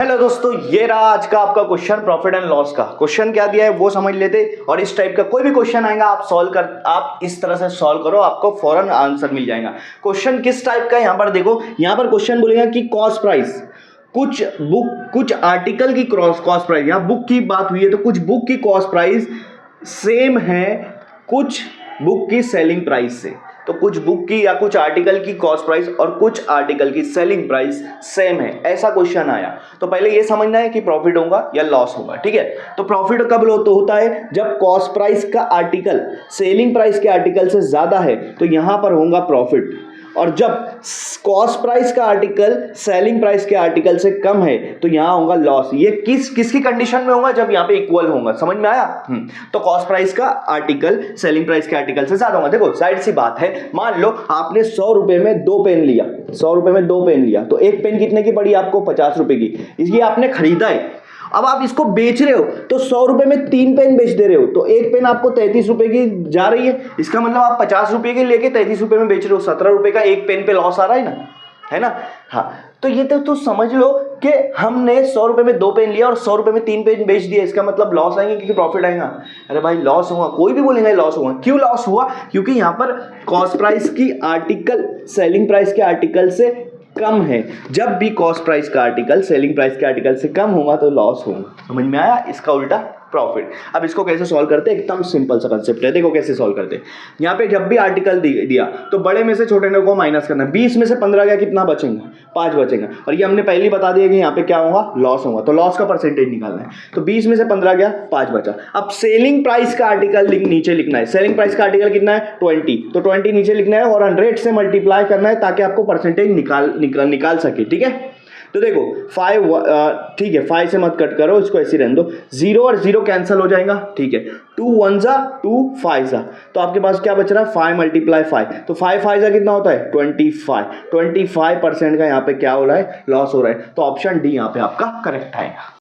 Hello दोस्तों, ये रहा आज का आपका क्वेश्चन प्रॉफिट एंड लॉस का। क्वेश्चन क्या दिया है वो समझ लेते, और इस टाइप का कोई भी क्वेश्चन आएगा आप इस तरह से सॉल्व करो, आपको फौरन आंसर मिल जाएगा। क्वेश्चन किस टाइप का है यहाँ पर देखो, यहाँ पर क्वेश्चन बोलेगा कि कॉस्ट प्राइस, कुछ आर्टिकल की कॉस्ट प्राइस, यहाँ बुक की बात हुई है तो कुछ बुक की कॉस्ट प्राइस सेम है कुछ बुक की सेलिंग प्राइस से। तो कुछ बुक की या कुछ आर्टिकल की कॉस्ट प्राइस और कुछ आर्टिकल की सेलिंग प्राइस सेम है, ऐसा क्वेश्चन आया। तो पहले ये समझना है कि प्रॉफिट होगा या लॉस होगा, ठीक है। तो प्रॉफिट कब होता है, जब कॉस्ट प्राइस का आर्टिकल सेलिंग प्राइस के आर्टिकल से ज्यादा है तो यहां पर होगा प्रॉफिट, और जब कॉस्ट प्राइस का आर्टिकल सेलिंग प्राइस के आर्टिकल से कम है तो यहां होगा लॉस। ये किसकी कंडीशन में होगा, जब यहां पे इक्वल होगा। समझ में आया? तो कॉस्ट प्राइस का आर्टिकल सेलिंग प्राइस के आर्टिकल से ज्यादा होगा। देखो साइड सी बात है, मान लो आपने 100 रुपए में 2 पेन लिया, 100 रुपए में 2 पेन लिया, तो एक पेन कितने की पड़ी आपको, 50 रुपए की। इसलिए आपने खरीदा है, अब आप इसको बेच रहे हो तो 100 रुपए में 3 पेन बेच दे रहे हो, तो एक पेन आपको 33 रुपए की जा रही है। इसका मतलब आप 50 रुपए के लेके 33 रुपए में बेच रहे हो, 17 रुपए का एक पेन पे लॉस आ रहा है ना, है ना। हाँ, तो ये तो समझ लो कि हमने 100 रुपए में 2 पेन लिया और 100 रुपए में 3 पेन बेच दिया, इसका मतलब लॉस आएंगे कि प्रॉफिट आएगा? अरे भाई लॉस हुआ, कोई भी बोलेंगे लॉस हुआ। क्यों लॉस हुआ? क्योंकि यहां पर कॉस्ट प्राइस की आर्टिकल सेलिंग प्राइस के आर्टिकल से कम है। जब भी कॉस्ट प्राइस का आर्टिकल सेलिंग प्राइस के आर्टिकल से कम होगा तो लॉस होगा। समझ में आया? इसका उल्टा प्रॉफिट। अब इसको कैसे सॉल्व करते हैं, एकदम सिंपल सा कंसेप्ट है। देखो कैसे सॉल्व करते हैं। यहाँ पे जब भी आर्टिकल दिया तो बड़े में से छोटे को माइनस करना है। 20 में से 15 गया, कितना बचेगा? 5 बचेगा। और ये हमने पहले ही बता दिया कि यहाँ पे क्या होगा, लॉस होगा। तो लॉस का परसेंटेज निकालना है। तो 20 में से 15 गया, 5 बचा। अब सेलिंग प्राइस का आर्टिकल नीचे लिखना है। सेलिंग प्राइस का आर्टिकल कितना है? 20। तो 20 नीचे लिखना है और 100 से मल्टीप्लाई करना है ताकि आपको परसेंटेज निकाल सके, ठीक है। तो देखो 5, ठीक है, 5 से मत कट करो, इसको ऐसे रहने दो। 0 और 0 कैंसिल हो जाएगा, ठीक है। 2 1 जा 2 5 जा, तो आपके पास क्या बच रहा है? 5 × 5। तो 5 5 जा कितना होता है? 25% का यहाँ पे क्या हो रहा है, लॉस हो रहा है। तो ऑप्शन डी यहाँ पे आपका करेक्ट आएगा।